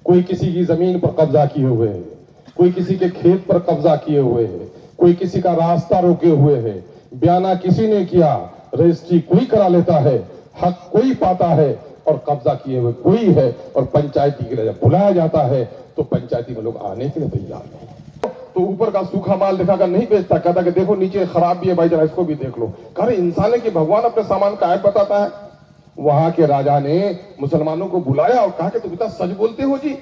کوئی کسی کی زمین پر قبضہ کیے ہوئے ہے, کوئی کسی کے کھیت پر قبضہ کیے ہوئے ہے, کوئی کسی کا راستہ روکے ہوئے ہے, بیانہ کسی نے کیا, رجسٹری کوئی کرا لیتا ہے, حق کوئی پاتا ہے اور قبضہ کیے ہوئے کوئی ہے, اور پنچایتی کے لیے جب بلایا جاتا ہے تو پنچایتی میں لوگ آنے کے لیے تیار نہیں. تو اوپر کا سوکھا مال دکھا کر نہیں بیچتا, کہتا کہ دیکھو نیچے خراب بھی ہے بھائی, ذرا اس کو بھی دیکھ لو. کہ انسان ہے کہ بھگوان اپنے سامان کا عیب بتاتا ہے. وہاں کے راجا نے مسلمانوں کو بلایا اور کہا کہ تم اتنا سچ بولتے ہو جی,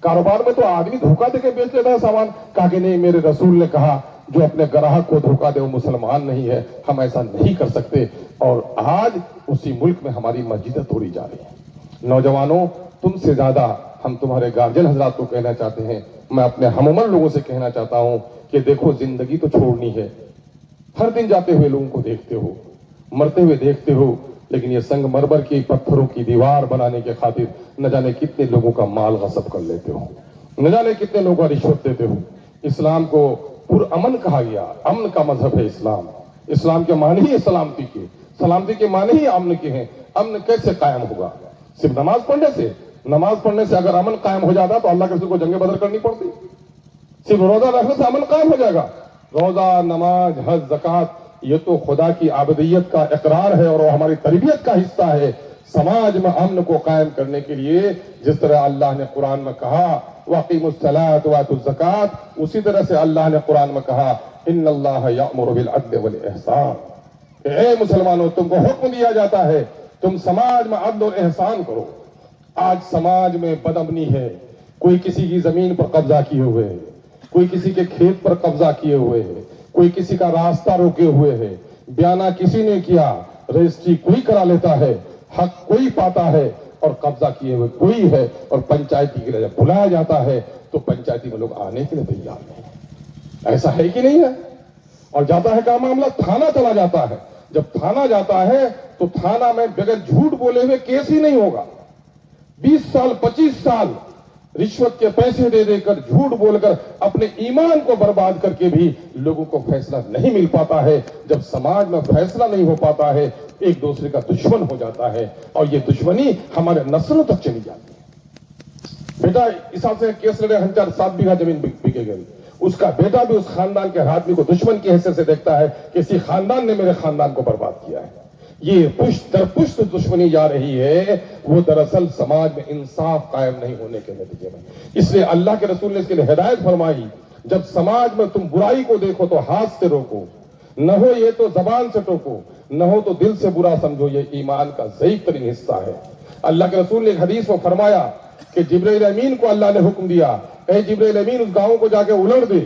کاروبار میں تو آدمی دھوکہ دے کے بیچ لیتا ہے سامان. کہا کہ نہیں, میرے رسول نے کہا جو اپنے گراہک کو دھوکہ دے وہ مسلمان نہیں ہے, ہم ایسا نہیں کر سکتے. اور آج اسی ملک میں ہماری مسجدیں توڑی جا رہی ہیں. نوجوانوں, تم سے زیادہ ہم تمہارے گارجین حضرات کو کہنا چاہتے ہیں, میں اپنے ہم عمر لوگوں سے کہنا چاہتا ہوں کہ دیکھو زندگی تو چھوڑنی ہے. ہر دن جاتے ہوئے لوگوں کو دیکھتے ہو, مرتے ہوئے دیکھتے ہو, لیکن یہ سنگ مرمر کی پتھروں کی دیوار بنانے کے خاطر نہ جانے کتنے لوگوں کا مال غصب کر لیتے ہو, نہ جانے کتنے لوگوں کا رشوت دیتے ہو. اسلام کو پرامن کہا گیا, امن کا مذہب ہے اسلام. اسلام کے معنی ہی سلامتی کے, سلامتی کے معنی ہی امن کے ہیں. امن کیسے قائم ہوگا؟ صرف نماز پڑھنے سے. نماز پڑھنے سے اگر امن قائم ہو جاتا تو اللہ کے رسول کو جنگ بدر کرنی پڑتی. صرف روزہ رکھنے سے امن قائم ہو جائے گا؟ روزہ, نماز, حج, زکات یہ تو خدا کی عابدیت کا اقرار ہے اور وہ ہماری تربیت کا حصہ ہے. سماج میں امن کو قائم کرنے کے لیے جس طرح اللہ نے قرآن میں کہا وَأَقِيمُوا الصَّلَاةَ وَآتُوا الزَّكَاةَ, اسی طرح سے اللہ نے قرآن میں کہا إِنَّ اللَّهَ يَأْمُرُ بِالْعَدْلِ وَالْإِحْسَانِ, کہ اے مسلمانوں تم کو حکم دیا جاتا ہے تم سماج میں عدل اور احسان کرو. آج سماج میں بدامنی ہے, کوئی کسی کی زمین پر قبضہ کیے ہوئے ہے, کوئی کسی کے کھیت پر قبضہ کیے ہوئے ہے, کوئی کسی کا راستہ روکے ہوئے ہے, بیانہ کسی نے کیا, رجسٹری کوئی کرا لیتا ہے, حق کوئی پاتا ہے اور قبضہ کیے ہوئے کوئی ہے, اور پنچایتی کے لیے جب بلایا جاتا ہے تو پنچایتی میں لوگ آنے کے لیے تیار نہیں. ایسا ہے کہ نہیں ہے؟ اور جاتا ہے کیا معاملہ, تھانہ چلا جاتا ہے. جب تھانہ جاتا ہے تو تھانہ میں بغیر جھوٹ بولے ہوئے کیس ہی نہیں ہوگا. 20 سال 25 سال رشوت کے پیسے دے دے کر, جھوٹ بول کر, اپنے ایمان کو برباد کر کے بھی لوگوں کو فیصلہ نہیں مل پاتا ہے. جب سماج میں فیصلہ نہیں ہو پاتا ہے ایک دوسرے کا دشمن ہو جاتا ہے, اور یہ دشمنی ہمارے نسلوں تک چلی جاتی ہے. بیٹا اس حال سے کیس لڑے, 7 بیگھہ زمین بکے گئی, اس کا بیٹا بھی اس خاندان کے آدمی کو دشمن کی حیثیت سے دیکھتا ہے کہ اسی خاندان نے میرے خاندان کو برباد کیا ہے. یہ پشت در پشت دشمنی جا رہی ہے, وہ دراصل سماج میں انصاف قائم نہیں ہونے کے نتیجے میں. اس لیے اللہ کے رسول نے اس کے لیے ہدایت فرمائی, جب سماج میں تم برائی کو دیکھو تو ہاتھ سے روکو, نہ ہو یہ تو زبان سے ٹوکو, نہ ہو تو دل سے برا سمجھو, یہ ایمان کا ضعیف ترین حصہ ہے. اللہ کے رسول نے ایک حدیث میں فرمایا کہ جبرائیل امین کو اللہ نے حکم دیا, اے جبرائیل امین اس گاؤں کو جا کے الٹ دے.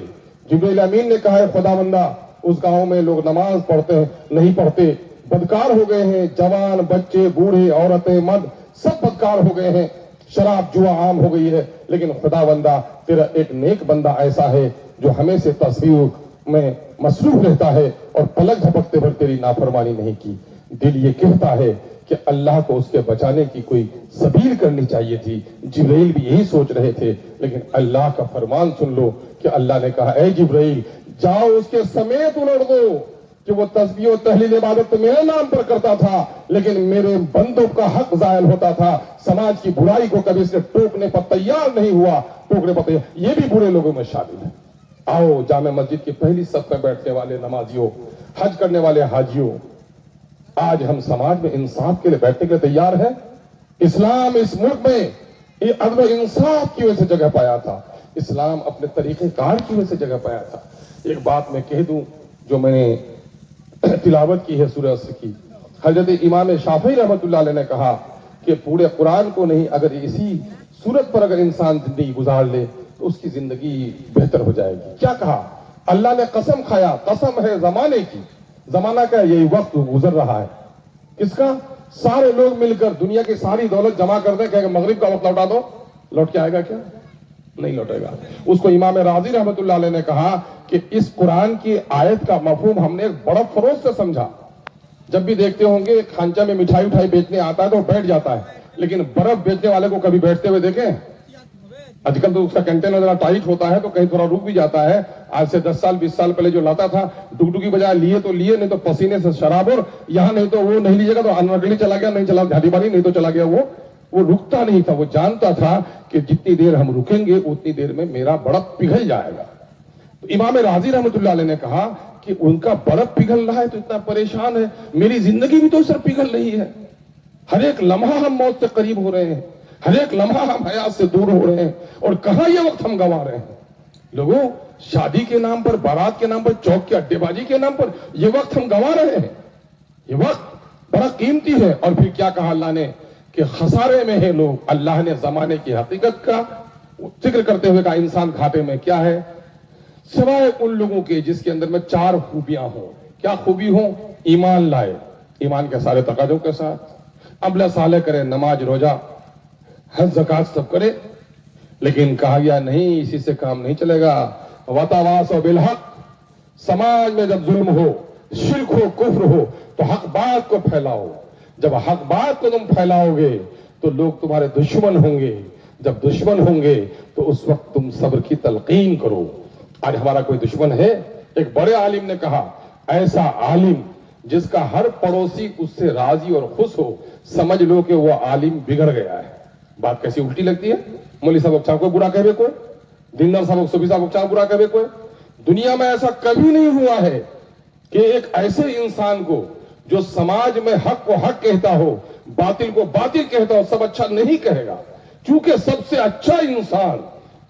جبرائیل امین نے کہا ہے خداوندہ اس گاؤں میں لوگ نماز پڑھتے ہیں نہیں پڑھتے, بدکار ہو گئے ہیں, جوان بچے بوڑھے عورتیں مرد سب بدکار ہو گئے ہیں, شراب جوا عام ہو گئی ہے, لیکن خداوندہ تیرا ایک نیک بندہ ایسا ہے جو ہمیں سے تصویر میں مصروف رہتا ہے اور پلک جھپکتے پر تیری نافرمانی نہیں کی. دل یہ کہتا ہے کہ اللہ کو اس کے بچانے کی کوئی سبیل کرنی چاہیے تھی. جبرائیل بھی یہی سوچ رہے تھے, لیکن اللہ کا فرمان سن لو کہ اللہ نے کہا اے جبرائیل جاؤ اس کے سمیت الٹ دو کہ وہ تسبیح و تحلیل عبادت تو میرے نام پر کرتا تھا, لیکن میرے بندوں کا حق ضائع ہوتا تھا. سماج کی برائی کو کبھی اس نے ٹوکنے پر تیار نہیں ہوا, ٹوکنے پر تیار, یہ بھی برے لوگوں میں شامل ہے. آؤ جامع مسجد کی پہلی صف میں بیٹھنے والے نمازیوں, حج کرنے والے حاجیوں, آج ہم سماج میں انصاف کے لیے بیٹھنے کے لیے تیار ہیں. اسلام اس ملک میں عدل و انصاف کی وجہ سے جگہ پایا تھا, اسلام اپنے طریقہ کار کی وجہ سے جگہ پایا تھا. ایک بات میں کہہ دوں جو میں نے تلاوت کی ہے سورہ عصر کی, حضرت امام شافعی رحمۃ اللہ علیہ نے کہا کہ پورے قرآن کو نہیں, اگر اسی صورت پر اگر انسان زندگی گزار لے تو اس کی زندگی بہتر ہو جائے گی. کیا کہا اللہ نے؟ قسم کھایا, قسم ہے زمانے کی. زمانہ کا یہی وقت گزر رہا ہے, کس کا؟ سارے لوگ مل کر دنیا کی ساری دولت جمع کر دیں کہ مغرب کا وقت لوٹا دو, لوٹ کے آئے گا کیا؟ نہیں لوٹے گا. اس کو امام راضی رحمۃ اللہ علیہ نے کہا کہ اس قرآن کی آیت کا مفہوم ہم نے بڑا فروغ سے سمجھا. جب بھی دیکھتے ہوں گے کھانچہ میں مٹھائی اٹھائی بیچنے آتا ہے تو بیٹھ جاتا ہے, لیکن برف بیچنے والے کو کبھی بیٹھتے ہوئے دیکھیں؟ آج کل تو اس کا کنٹینر ذرا ٹائٹ ہوتا ہے تو کہیں تھوڑا رک بھی جاتا ہے. آج سے 10 سال 20 سال پہلے جو لاتا تھا ڈگ ڈگی بجائے لیے تو لیے, نہیں تو پسینے سے شراب, اور یہاں نہیں تو وہ نہیں لیجیے گا تو انوٹلی چلا گیا, نہیں چلا جھاڑی باری, نہیں تو چلا گیا وہ وہ رکتا نہیں تھا, وہ جانتا تھا کہ جتنی دیر ہم رکیں گے اتنی دیر میں میرا برف پگھل جائے گا. تو امام راضی رحمۃ اللہ علیہ نے کہا کہ ان کا برف پگھل رہا ہے تو اتنا پریشان ہے, میری زندگی بھی تو اس طرح پگھل رہی ہے. ہر ایک لمحہ ہم موت سے قریب ہو رہے ہیں, ہر ایک لمحہ ہم حیات سے دور ہو رہے ہیں, اور کہاں یہ وقت ہم گنوا رہے ہیں. لوگوں, شادی کے نام پر, بارات کے نام پر, چوک کے اڈے بازی کے نام پر یہ وقت ہم گنوا رہے ہیں. یہ وقت بڑا قیمتی ہے. اور پھر کیا کہا اللہ نے کہ خسارے میں ہے لوگ. اللہ نے زمانے کی حقیقت کا ذکر کرتے ہوئے کہا انسان گھاٹے میں کیا ہے, سوائے ان لوگوں کے جس کے اندر میں 4 خوبیاں ہوں. کیا خوبی ہوں؟ ایمان لائے, ایمان کے سارے تقاضوں کے ساتھ, عمل صالح کرے, نماز روزہ حج زکات سب کرے. لیکن کہا گیا نہیں, اسی سے کام نہیں چلے گا. وتواصوا بالحق, سماج میں جب ظلم ہو, شرک ہو, کفر ہو, تو حق بات کو پھیلاؤ. جب حق بات کو تم پھیلاؤ گے تو لوگ تمہارے دشمن ہوں گے. جب دشمن ہوں گے تو اس وقت تم صبر کی تلقین کرو. آج ہمارا کوئی دشمن ہے؟ ایک بڑے عالم نے کہا ایسا عالم جس کا ہر پڑوسی اس سے راضی اور خوش ہو, سمجھ لو کہ وہ عالم بگڑ گیا ہے. بات کیسی الٹی لگتی ہے. مولوی صاحب اچھا کوئی برا کہے کوئی, دیندار صاحب صوفی صاحب اچھا برا کہے کوئی. دنیا میں ایسا کبھی نہیں ہوا ہے کہ ایک ایسے انسان کو جو سماج میں حق کو حق کہتا ہو, باطل کو باطل کہتا ہو, سب اچھا نہیں کہے گا. چونکہ سب سے اچھا انسان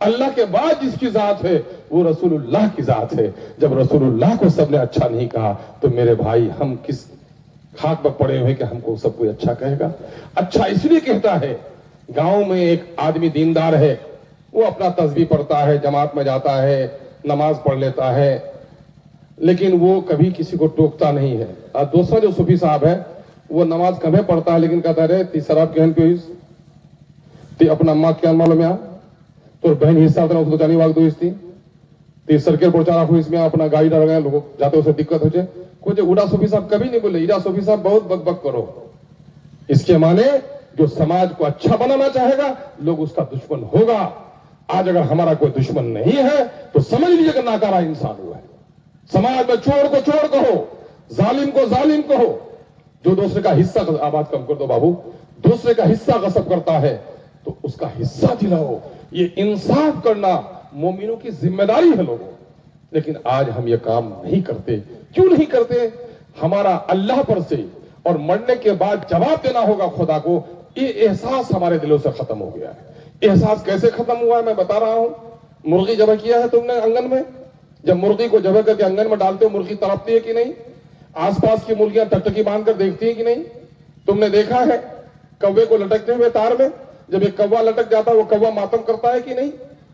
اللہ کے بعد جس کی ذات ہے وہ رسول اللہ کی ذات ہے. جب رسول اللہ کو سب نے اچھا نہیں کہا تو میرے بھائی ہم کس خاک پر پڑے ہوئے کہ ہم کو سب کوئی اچھا کہے گا. اچھا اس لیے کہتا ہے, گاؤں میں ایک آدمی دیندار ہے, وہ اپنا تسبیح پڑھتا ہے, جماعت میں جاتا ہے, نماز پڑھ لیتا ہے, لیکن وہ کبھی کسی کو ٹوکتا نہیں ہے. اور دوسرا جو صوفی صاحب ہے وہ نماز کبھی پڑھتا ہے لیکن کہتا ہے تیسرا کہن پیس تی اپنا ماں کیا معلوم ہے تو بہن حصہ ہوتا ہے اس کو جانی واگ دو اس تی سرکل پہنچا رہا اس میں اپنا گاڑی ڈال گئے لوگ جاتے اسے دقت ہو جائے. کچھ اڑا صوفی صاحب کبھی نہیں بولے اڑا صوفی صاحب بہت بک بک کرو. اس کے معنی جو سماج کو اچھا بنانا چاہے گا لوگ اس کا دشمن ہوگا. آج اگر ہمارا کوئی دشمن نہیں ہے تو سمجھ لیجیے کہ ناکارہ انسان ہوا ہے. سماج میں چور کو چور کہو, ظالم کو ظالم کہو. جو دوسرے کا حصہ, آواز کم کر دو بابو, دوسرے کا حصہ غصب کرتا ہے تو اس کا حصہ دلاؤ. یہ انصاف کرنا مومنوں کی ذمہ داری ہے لوگوں. لیکن آج ہم یہ کام نہیں کرتے. کیوں نہیں کرتے؟ ہمارا اللہ پر سے اور مرنے کے بعد جواب دینا ہوگا خدا کو, یہ احساس ہمارے دلوں سے ختم ہو گیا ہے. احساس کیسے ختم ہوا ہے میں بتا رہا ہوں. مرغی ذبح کیا ہے تم نے آنگن میں, جب مرغی کو ذبح کر کے آنگن میں ڈالتے ہو مرغی تڑپتی ہے کہ نہیں؟ آس پاس کی مرغیاں ٹکٹکی باندھ کر دیکھتی ہیں کہ نہیں؟ تم نے دیکھا ہے کوے کو لٹکتے ہوئے تار میں؟ جب ایک کوا لٹک جاتا ہے وہ کوا ماتم کرتا ہے کہ نہیں؟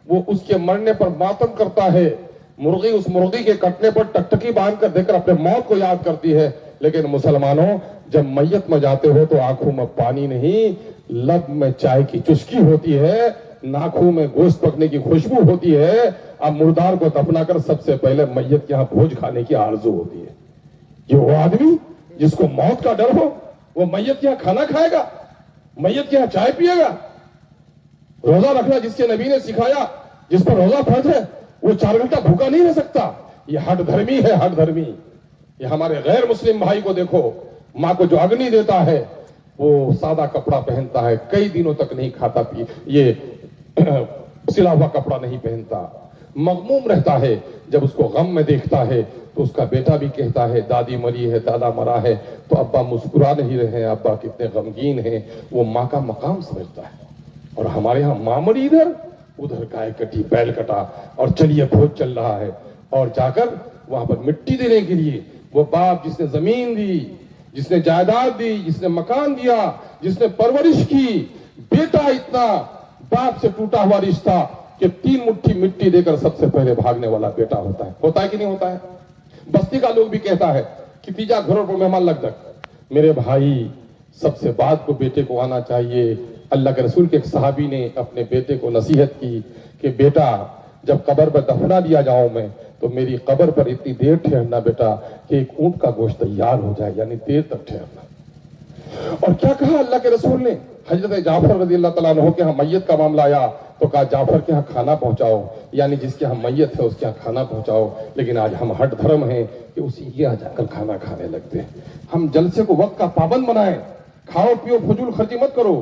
وہ اس کے مرنے پر ماتم کرتا ہے. مرغی اس مرغی کے کٹنے پر ٹکٹکی باندھ کر دیکھ کر اپنے موت کو یاد کرتی ہے. لیکن مسلمانوں, جب میت میں جاتے ہو تو آنکھوں میں پانی نہیں, لب میں چائے کی چسکی ہوتی ہے, ناکوں میں گوشت پکنے کی خوشبو ہوتی ہے. اب مردار کو دفنا کر سب سے پہلے میت کے یہاں بھوج کھانے کی آرزو ہوتی ہے. یہ وہ آدمی جس کو موت کا ڈر ہو وہ میت کے یہاں کھانا کھائے گا, میت کے یہاں چائے پیے گا. روزہ رکھنا جس کے نبی نے سکھایا, جس پر روزہ فرض ہے, وہ 4 گھنٹہ بھوکا نہیں رہ سکتا. یہ ہٹ دھرمی ہے, ہٹ دھرمی. یہ ہمارے غیر مسلم بھائی کو دیکھو, ماں کو جو اگنی دیتا ہے وہ سادہ کپڑا پہنتا ہے, کئی دنوں تک نہیں کھاتا یہ سلا ہوا کپڑا نہیں پہنتا, مغموم رہتا ہے. جب اس کو غم میں دیکھتا ہے تو اس کا بیٹا بھی کہتا ہے دادی مری ہے, دادا مرا ہے, تو ابا مسکرا نہیں رہے, ابا کتنے غمگین ہیں. وہ ماں کا مقام سمجھتا ہے. اور ہمارے ہاں ماں مری ادھر گائے کٹی, بیل کٹا, اور چلیے بھوج چل رہا ہے. اور جا کر وہاں پر مٹی دینے کے لیے وہ باپ جس نے زمین دی, جس نے جائیداد دی, جس نے مکان دیا, جس نے پرورش کی, بیٹا اتنا باپ سے ٹوٹا ہوا رشتہ کہ 3 مٹھی مٹی دے کر سب سے پہلے بھاگنے والا بیٹا ہوتا ہے. ہوتا ہے کہ نہیں ہوتا ہے؟ بستی کا لوگ بھی کہتا ہے کہ تیجا گھروں پر مہمان لگ جائے. میرے بھائی, سب سے بعد کو بیٹے کو آنا چاہیے. اللہ کے رسول کے ایک صحابی نے اپنے بیٹے کو نصیحت کی کہ بیٹا جب قبر پر دفنا دیا جاؤں میں تو میری قبر پر اتنی دیر ٹھہرنا بیٹا کہ ایک اونٹ کا گوشت تیار ہو جائے, یعنی دیر تک ٹھہرنا. اور کیا کہا اللہ کے رسول نے؟ حضرت جعفر رضی اللہ تعالیٰ عنہ کے ہاں میت کا معاملہ آیا تو کہا جعفر کے ہاں کھانا پہنچاؤ, یعنی جس کے ہاں میت ہے اس کے ہاں کھانا پہنچاؤ. لیکن آج ہم ہٹ دھرم ہیں کہ اسی کے یہاں جا کر کھانا کھانے لگتے ہیں. ہم جلسے کو وقت کا پابند بنائیں, کھاؤ پیو فضول خرچی مت کرو,